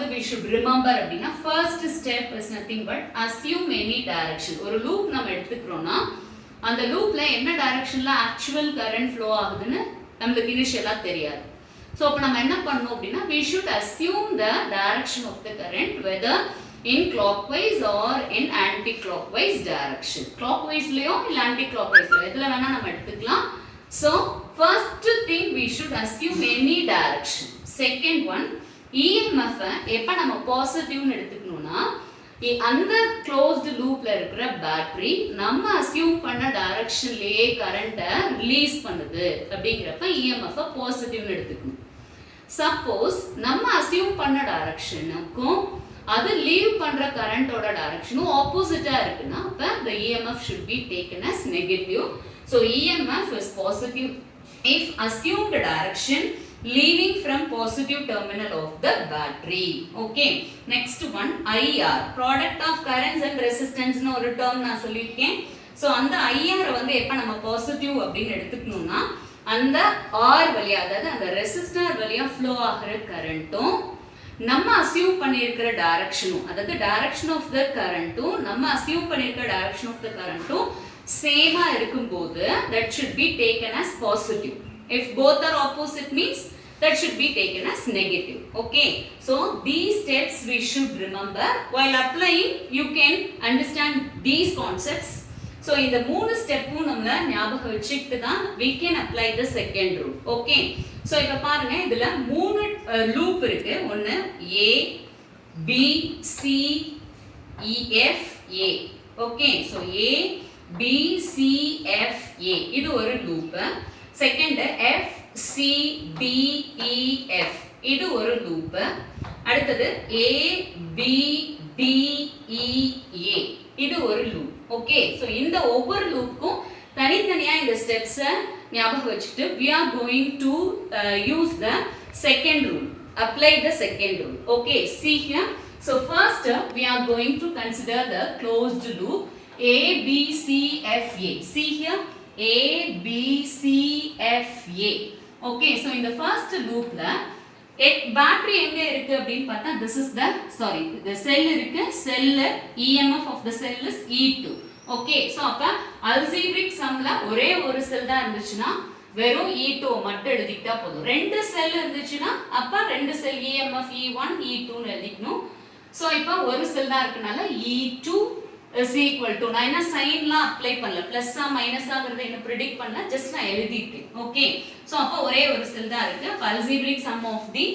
வந்து we should remember அப்படினா first step is nothing but assume any direction. ஒரு loop நம்ம எடுத்துக்கிறோம்னா அந்த loopல என்ன directionல actual current flow ஆகுதுன்னு நமக்கு இனிஷியலா தெரியாது. So அப்ப நம்ம என்ன பண்ணனும் அப்படினா we should assume the direction of the current whether in clockwise or in anti-clockwise direction. Clockwise லயோ இல்ல anti-clockwise லயோ எதுல வேணா நம்ம எடுத்துக்கலாம். So first thing we should assume any direction. Second one, EMF எப்ப நம்ம பாசிட்டிவ்னு எடுத்துக்கணும்னா அந்த க்ளோஸ்ட் லூப்ல இருக்கிற பேட்டரி நம்ம அசியூம் பண்ண டைரக்ஷன்லயே கரண்ட்டை ரிலீஸ் பண்ணுது அப்படிங்கிறப்ப EMF பாசிட்டிவ்னு எடுத்துக்கணும். சப்போஸ் நம்ம அசியூம் பண்ண டைரக்ஷனுக்கும் அது லீவ் பண்ற கரண்டோட டைரக்ஷனும் ஆப்போசிட்டா இருக்குன்னா அப்ப the EMF should be taken as negative. So EMF is positive if assumed direction leaving from positive terminal of the battery. Okay, next one IR, product of currents and resistance னு ஒரு term நான் சொல்லிருக்கேன். So அந்த IR வந்து எப்ப நம்ம positive அப்படினு எடுத்துக்கணும்னா அந்த R வழியா அதாவது அந்த ரெசிஸ்டர் வழியா flow ஆகிற கரண்ட்டும் நம்ம அசியூம் பண்ணியிருக்கிற டைரக்ஷனும் அதாவது டைரக்ஷன் ஆஃப் த கரண்ட்டும் நம்ம அசியூம் பண்ணியிருக்கிற டைரக்ஷன் ஆஃப் த கரண்ட்டும் சேமா இருக்கும்போது that should be taken as positive. If both are opposite means that should be taken as negative. Okay, so these steps we should remember while applying. You can understand these concepts. So இந்த மூணு ஸ்டெப்பும் நம்ம ஞாபகம் வச்சுக்கிட்டு தான் we can apply the second rule. Okay, so இப்ப பாருங்க இதுல மூணு லூப் இருக்கு. ஒன்னு A B C E F A. Okay, so A B C F A இது ஒரு loop. Second F C D E F இது ஒரு லூப். அடுத்தது A B D E A இது ஒரு லூப். ஓகே, சோ இந்த ஒவ்வொரு லூப்புக்கும் தனித்தனியா இந்த ஸ்டெப்ஸ் ஞாபகம் வச்சுட்டு we are going to use the second rule, apply the second rule. Okay, see here. So first we are going to consider the closed loop A B C F A. See here, A B C F A. Okay, so in the first loop la battery எங்க இருக்கு அப்படினு பார்த்தா this is the cell இருக்கு. cell EMF of the cell is E2. Okay, so அப்ப algebraic sumல ஒரே ஒரு செல் தான் இருந்துச்சுனா வெறும் E2 மட்டும் எழுதிட்டா போதும். ரெண்டு செல் இருந்துச்சுனா அப்ப ரெண்டு செல் EMF E1 E2 னு எழுதிக்கணும். சோ இப்போ ஒரு செல் தான் இருக்கனால E2 is equal to நான் என்ன சைன்லாம் அப்ளை பண்ணல, பிளஸ்ஸா மைனஸாங்கறதை என்ன predict பண்ணல, ஜஸ்ட் நான் எழுதிட்டேன். ஓகே, சோ அப்ப ஒரே ஒரு செல் தான் இருக்கு. algebraic sum of the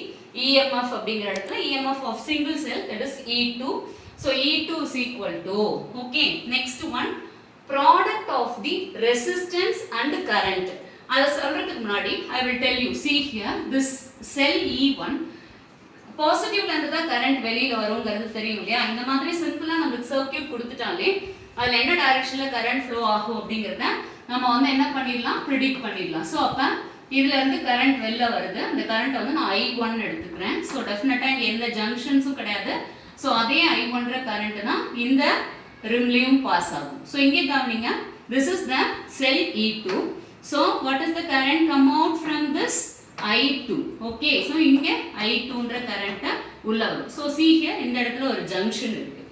EMF அப்படிங்கற இடத்துல EMF of single cell, that is E2. so E2 is equal to, okay, next one, product of the resistance and current. அத சொல்றதுக்கு முன்னாடி I will tell you, see here, this cell E1 பாசிட்டிவ்ல இருந்து தான் current வெளியில வரும்ங்கிறது தெரியும் இல்லையா? இந்த மாதிரி சிம்பிளா நமக்கு சர்க்யூட் கொடுத்துட்டாலே அதுல என்ன டைரக்ஷன்ல கரண்ட் ஃப்ளோ ஆகும் அப்படிங்கறத நம்ம வந்து என்ன பண்ணிடலாம், predict பண்ணிடலாம். சோ அப்ப இதுல இருந்து கரண்ட் வெளில வருது. அந்த கரண்ட் வந்து நான் I1 எடுத்துக்கிறேன். சோ டெஃபினட்டா இங்க எந்த ஜங்ஷன்ஸும் கிடையாது. சோ அதே I1 ன்ற கரண்ட் தான் இந்த ரிம்லயும் பாஸ் ஆகும். சோ இங்க கவனிங்க, this is the cell E2. so what is the current come out from this I2. okay, so இங்க I2 ன்ற கரண்ட் உள்ள வரும். so see here, இந்த இடத்துல ஒரு ஜங்ஷன் இருக்கு.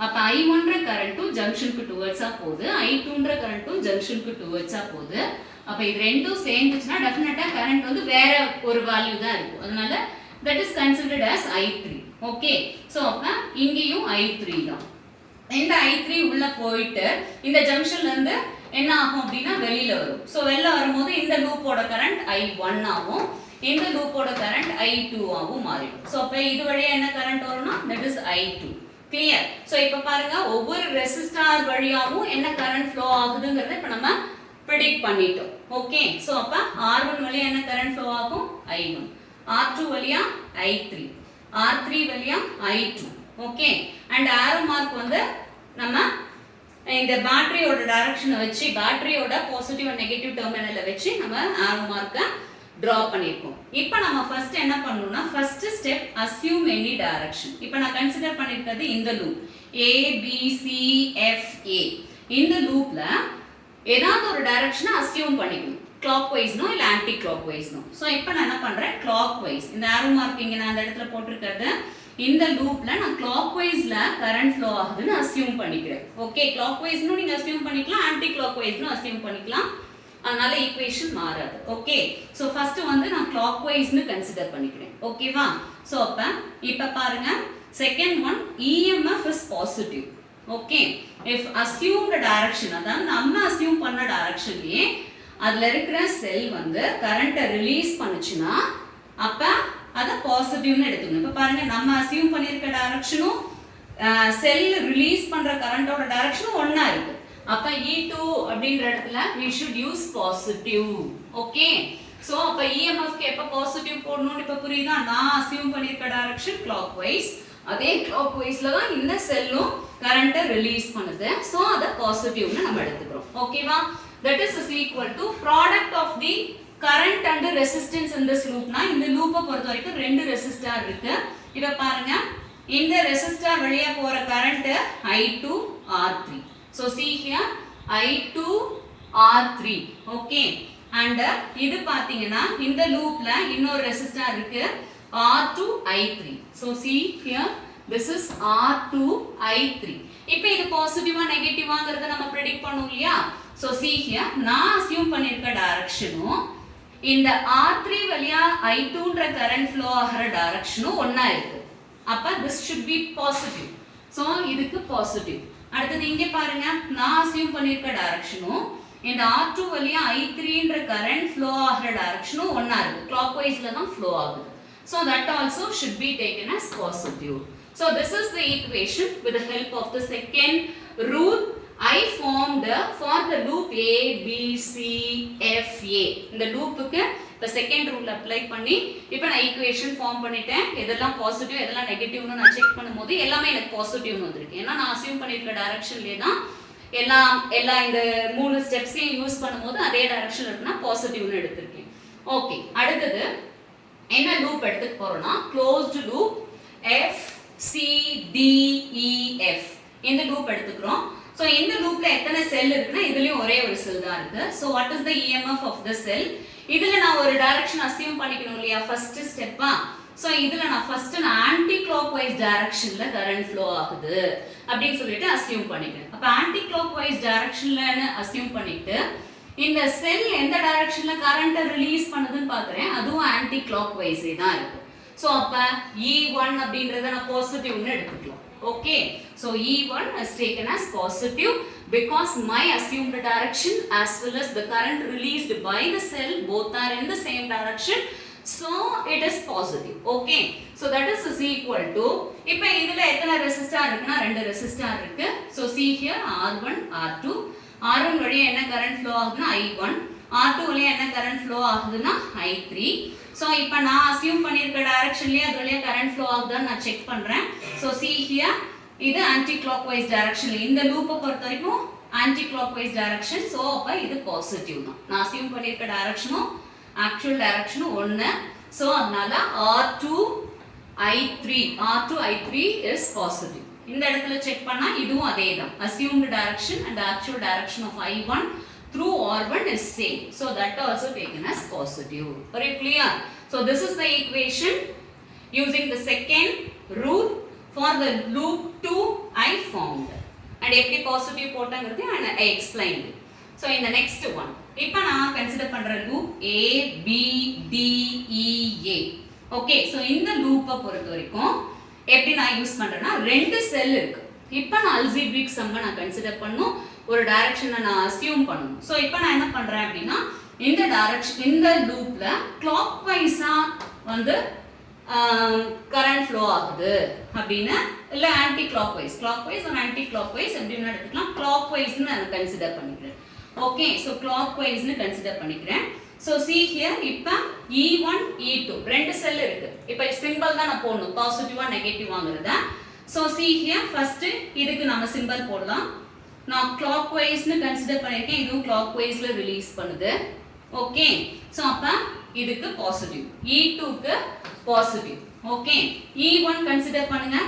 அப்ப I1 ன்ற கரண்ட்டும் ஜங்ஷனுக்கு டுவர்ட்ஸா போகுது, I2 ன்ற கரண்ட்டும் ஜங்ஷனுக்கு டுவர்ட்ஸா போகுது. அப்ப இது ரெண்டும் சேர்ந்துச்சுனா டெஃபினட்டா கரண்ட் வந்து வேற ஒரு வேல்யூ தான் இருக்கும். அதனால that is considered as I3. okay, so அப்ப இங்கேயும் I3 தான். இந்த I3 உள்ள போயிட்டு இந்த ஜங்ஷன்ல இருந்து என்ன ஆகும் அப்படினா வெளியில வரும். சோ வெளியில வரும்போது இந்த லூப்போட கரண்ட் I1 ஆகும், இந்த லூப்போட கரண்ட் I2 ஆகும் மாறிடும். சோ அப்ப இது வழியா என்ன கரண்ட் வரும்னா that is I2. Clear? So இப்ப பாருங்க, ஒவ்வொரு ரெசிஸ்டர் வழியாவும் என்ன கரண்ட் ஃப்ளோ ஆகுதுங்கறதை இப்ப நம்ம predict பண்ணிட்டோம். ஓகே, சோ அப்ப R1 வழியா என்ன கரண்ட் ஃப்ளோ ஆகும், I1. R2 வழியா I3, R3 வழியா I2. Okay, and arrow mark வந்து நம்ம இந்த பேட்டரியோட டைரக்ஷனை வச்சு பேட்டரியோட பாசிட்டிவ் அண்ட் நெகட்டிவ் டெர்மினலை வச்சு நம்ம arrow mark draw பண்ணிருக்கோம். இப்போ நம்ம ஃபர்ஸ்ட் என்ன பண்ணனும்னா first step assume any direction. இப்போ நான் கன்சிடர் பண்ணிருக்கிறது இந்த loop A B C F A. இந்த லூப்ல ஏதாவது ஒரு டைரக்ஷனை அஸ்யூம் பண்ணிக்கணும். clockwise நோ இல்ல anti clockwise நோ. சோ இப்போ நான் என்ன பண்றேன், clockwise. இந்த arrow mark இங்க நான் அந்த இடத்துல போட்டுருக்கிறது இந்த லூப்ல நான் clockwise-ல current flow ஆகுதுன்னு assume பண்ணிக்கிறேன். ஓகே, clockwise-னு நீங்க assume பண்ணிக்கலாம், anti clockwise-னு assume பண்ணிக்கலாம். அதனால ஈக்குவேஷன் மாறாது. ஓகே, சோ ஃபர்ஸ்ட் வந்து நான் clockwise-னு கன்சிடர் பண்ணிக்கிறேன். ஓகேவா? சோ இப்ப பாருங்க, second one EMF is positive. Okay, if assumed direction, அதாவது நம்ம assume பண்ண directionலயே அதுல இருக்கிற செல் வந்து கரண்ட்டை ரிலீஸ் பண்ணுச்சுன்னா அப்ப அத பாசிட்டிவ்னு எடுத்துக்கணும். இப்ப பாருங்க, நம்ம அசியூம் பண்ணிருக்க டைரக்ஷனும் செல் ரிலீஸ் பண்ற கரண்டோட டைரக்ஷனும் ஒண்ணா இருக்கு. அப்ப E2 அப்படிங்கற இடத்துல we should use positive. Okay, so அப்ப EMF க்கு எப்ப பாசிட்டிவ் போடணும்னு இப்ப புரியுதா? நான் அசியூம் பண்ணிருக்க டைரக்ஷன் clockwise, அதே clockwise-ல தான் இந்த செல்லும் கரண்ட்டை ரிலீஸ் பண்ணுது. சோ அத பாசிட்டிவ்னு நம்ம எடுத்துக்கிறோம். ஓகேவா? that is equal to product of the current and resistance in this loop. னா இந்த லூப்பை பொறுத்த வரைக்கும் ரெண்டு ரெசிஸ்டார் இருக்கு. இத பாருங்க, இந்த ரெசிஸ்டார் வழியா போற current I2 R3. so see here I2 R3. okay, and இது பாத்தீங்கன்னா இந்த லூப்ல இன்னொரு ரெசிஸ்டார் இருக்கு R2 I3. so see here this is R2 I3. இப்போ இது பாசிட்டிவா நெகட்டிவாங்கறத நம்ம predict பண்ணோம் இல்லையா? so see here நான் assume பண்ணிருக்க டைரக்ஷனும் இந்த R3 வழியா I2ன்ற current flow ஆகிற டைரக்ஷனும் ஒண்ணா இருக்கு. அப்ப this should be positive. so இதுக்கு பாசிட்டிவ். அடுத்து இங்க பாருங்க, நான் assume பண்ணிருக்க டைரக்ஷனும் இந்த R2 வழியா I3ன்ற current flow ஆகிற டைரக்ஷனும் ஒண்ணா இருக்கு. clockwise-ல தான் flow ஆகுது. so that also should be taken as positive. so this is the equation with the help of the second rule I formed for the loop A, B, C, F, A. இந்த லூப்புக்கு இப்ப second rule apply பண்ணி இப்போ நான் equation form பண்ணிட்டேன். எதெல்லாம் positive எதெல்லாம் நெகட்டிவ்னு நான் check பண்ணும்போது எல்லாமே எனக்கு பாசிட்டிவ்னு வந்திருக்கு. ஏன்னா நான் அசியூம் பண்ணிருக்க டைரக்ஷன்லயே தான் எல்லா இந்த மூணு ஸ்டெப்ஸையும் யூஸ் பண்ணும்போது அதே டைரக்ஷன்ல இருக்குன்னா பாசிட்டிவ்னு எடுத்திருக்கேன். ஓகே, அடுத்தது என்ன லூப் எடுத்துக்க போறோம்னா closed loop F C D E F. இந்த லூப் எடுத்துக்கிறோம். so இந்த லூப்ல எத்தனை செல் இருக்குன்னா இதுலயும் ஒரே ஒரு செல் தான் இருக்கு. so what is the EMF of the cell? இதுல நான் ஒரு டைரக்ஷன் அசியூம் பண்ணிக்கணும் இல்லையா ஃபர்ஸ்ட் ஸ்டெப்பா? so இதுல நான் ஃபர்ஸ்ட் ஆன்டி கிளாக்வைஸ் டைரக்ஷன்ல கரண்ட் ஃப்ளோ ஆகுது அப்படினு சொல்லிட்டு அசியூம் பண்ணிக்கிறேன். அப்ப ஆன்டி கிளாக்வைஸ் டைரக்ஷன்லன்னு அசியூம் பண்ணிட்டு இந்த செல் எந்த டைரக்ஷன்ல கரண்ட்டை ரிலீஸ் பண்ணுதுன்னு பார்க்கறேன். அதுவும் ஆன்டி கிளாக்வைஸே தான் இருக்கு. so அப்ப E1 அப்படிங்கறத நான் பாசிட்டிவ்னு எடுத்துக்கலாம். okay, so E1 is taken as positive because my assumed direction as well as the current released by the cell both are in the same direction, so it is positive. okay, so that is equal to, இப்போ இதுல எத்தனை resistor இருக்குன்னா ரெண்டு resistor இருக்கு. so see here R1 R2. R1 வழியா என்ன current flow ஆகுதுன்னா I1, R2 வழியா என்ன current flow ஆகுதுன்னா I3. so இப்போ நான் அசியூம் பண்ணிருக்க டைரக்ஷன்லயே அது வழியா current flow ஆகுதான்னு நான் செக் பண்றேன். so see here இது ஆன்டி கிளாக்வைஸ் டைரக்ஷன்ல இந்த லூப்பை பொறுத்த வரைக்கும் ஆன்டி கிளாக்வைஸ் டைரக்ஷன். சோ அப்ப இது பாசிட்டிவ் தான். நான் அசியூம் பண்ணிருக்க டைரக்ஷனும் ஆக்சுவல் டைரக்ஷனும் ஒண்ணு. சோ அதனால R2 I3 is positive. இந்த இடத்துல செக் பண்ணா இதுவும் அதே தான். assumed direction and actual direction of I1 through R1 is same. so that also taken as positive. Are you clear? so this is the equation using the second rule for the loop 2 I formed. and எப்படி positive போட்டங்கிறது I explained. so in the next one இப்போ நான் consider பண்ற loop A B D E A. okay, so இந்த லூப்பை பொறுத்த வரைக்கும் எப்படி நான் யூஸ் பண்றேன்னா ரெண்டு செல் இருக்கு. இப்போ நான் அல்ஜிப்ரிக் சம்ம நான் கன்சிடர் பண்ணனும், ஒரு டைரக்ஷனை நான் அசியூம் பண்ணனும். சோ இப்போ நான் என்ன பண்றேன் அப்படினா இந்த டைரக்ஷன் இந்த லூப்ல கிளாக்வைஸா வந்து கரண்ட் ஃப்ளோ ஆகுது அப்படினா இல்ல anticlockwise or anticlockwise அப்படினா எடுத்துக்கலாம். கிளாக்வைஸ்னு நான் கன்சிடர் பண்ணிக்கிறேன். ஓகே, சோ கிளாக்வைஸ்னு கன்சிடர் பண்ணிக்கிறேன். சோ see here இப்ப E1 E2 ரெண்டு செல் இருக்கு. இப்ப சிம்பல் தான் நான் போடணும், பாசிட்டிவா நெகட்டிவாங்கறத. சோ see here ஃபர்ஸ்ட் இதுக்கு நம்ம சிம்பல் போடலாம். நான் கிளாக்வைஸ்னு கன்சிடர் பண்ணிருக்கேன், இதுவும் கிளாக்வைஸ்ல ரிலீஸ் பண்ணுது. ஓகே, சோ அப்ப இதுக்கு பாசிட்டிவ், E2 க்கு பாசிட்டிவ். ஓகே, E1 கன்சிடர் பண்ணுங்க.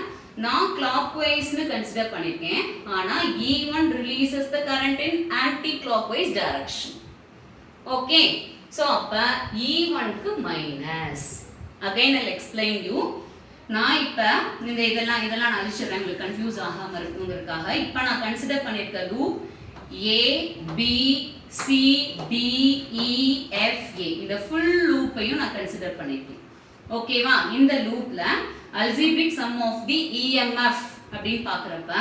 நான் clockwise-னு கன்சிடர் பண்ணிருக்கேன், ஆனா E1 releases the current in anti-clockwise direction. Okay, so அப்ப E1 க்கு minus. Again I'll explain you. நான் இப்போ இந்த இதெல்லாம் நான் அழிச்சிடுறேன் உங்களுக்கு கன்ஃபியூஸ் ஆகாமல் இருக்குங்கிறதுக்காக. இப்போ நான் கன்சிடர் பண்ணியிருக்க loop A B C D E F A இந்த ஃபுல் லூப்பையும் நான் கன்சிடர் பண்ணியிருக்கேன். ஓகேவா? இந்த லூப்ல algebraic sum of the EMF அப்படின்னு பார்க்குறப்ப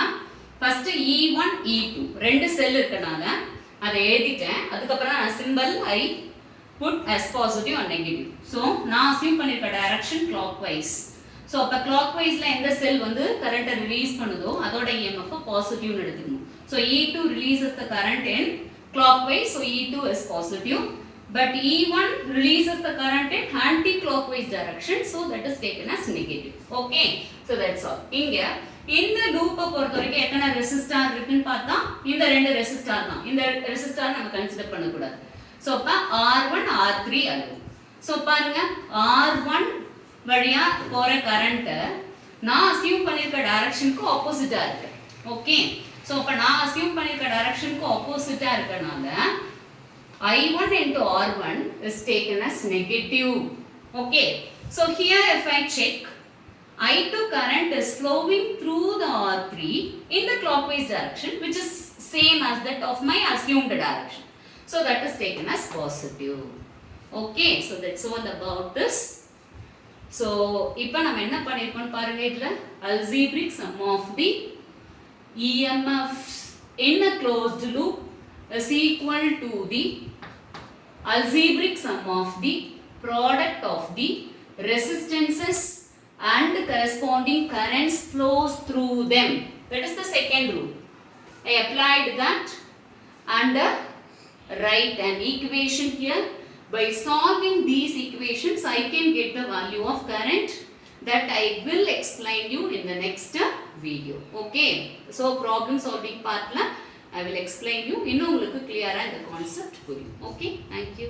ஃபர்ஸ்ட் E1 E2 ரெண்டு செல் இருக்கனால அதை எழுதிட்டேன். அதுக்கப்புறம் நான் simple I put as positive and negative. So நான் அசியூம் பண்ணியிருக்க டைரக்ஷன் கிளாக் வைஸ். ஸோ அப்போ கிளாக் வைஸில் எந்த செல் வந்து கரண்ட்டை ரிலீஸ் பண்ணுதோ அதோட EMF பாசிட்டிவ்னு எடுத்துக்கணும். So E2 releases the current in clockwise, so E2 is positive. But E1 releases the current in anti-clockwise direction, so that is taken as negative. Okay, so that's all. இங்க இந்த லூப்பை பொறுத்த வரைக்கும் எத்தனை resistor இருக்குன்னு பார்த்தா இந்த ரெண்டு ரெசிஸ்டார் தான். இந்த ரெசிஸ்டார் நம்ம கன்சிடர் பண்ணக்கூடாது. ஸோ அப்போ R1 R3 அளவு. ஸோ பாருங்க R1 வழியா போற கரண்ட்டை நான் அசியூம் பண்ணியிருக்க டைரக்ஷனுக்கு ஆப்போசிட்டா இருக்கு. ஓகே, ஸோ அப்போ நான் அசியூம் பண்ணியிருக்க டைரக்ஷனுக்கு ஆப்போசிட்டா இருக்கனால I1 into R1 is taken as negative. Okay, so here if I check, I2 current is flowing through the R3 in the clockwise direction, which is same as that of my assumed direction. So that is taken as positive. Okay, so that's all about this. So இப்போ நம்ம என்ன பண்ணிருக்கோம் பாருங்க. இதுல algebraic sum of the EMFs in a closed loop is equal to the algebraic sum of the product of the resistances and corresponding currents flows through them. That is the second rule. I applied that and write an equation here. By solving these equations, I can get the value of current that I will explain you in the next video. Okay, so problem solving part la I will explain you. இன்னும் உங்களுக்கு clear-ஆ இந்த concept புரியும். Okay, thank you.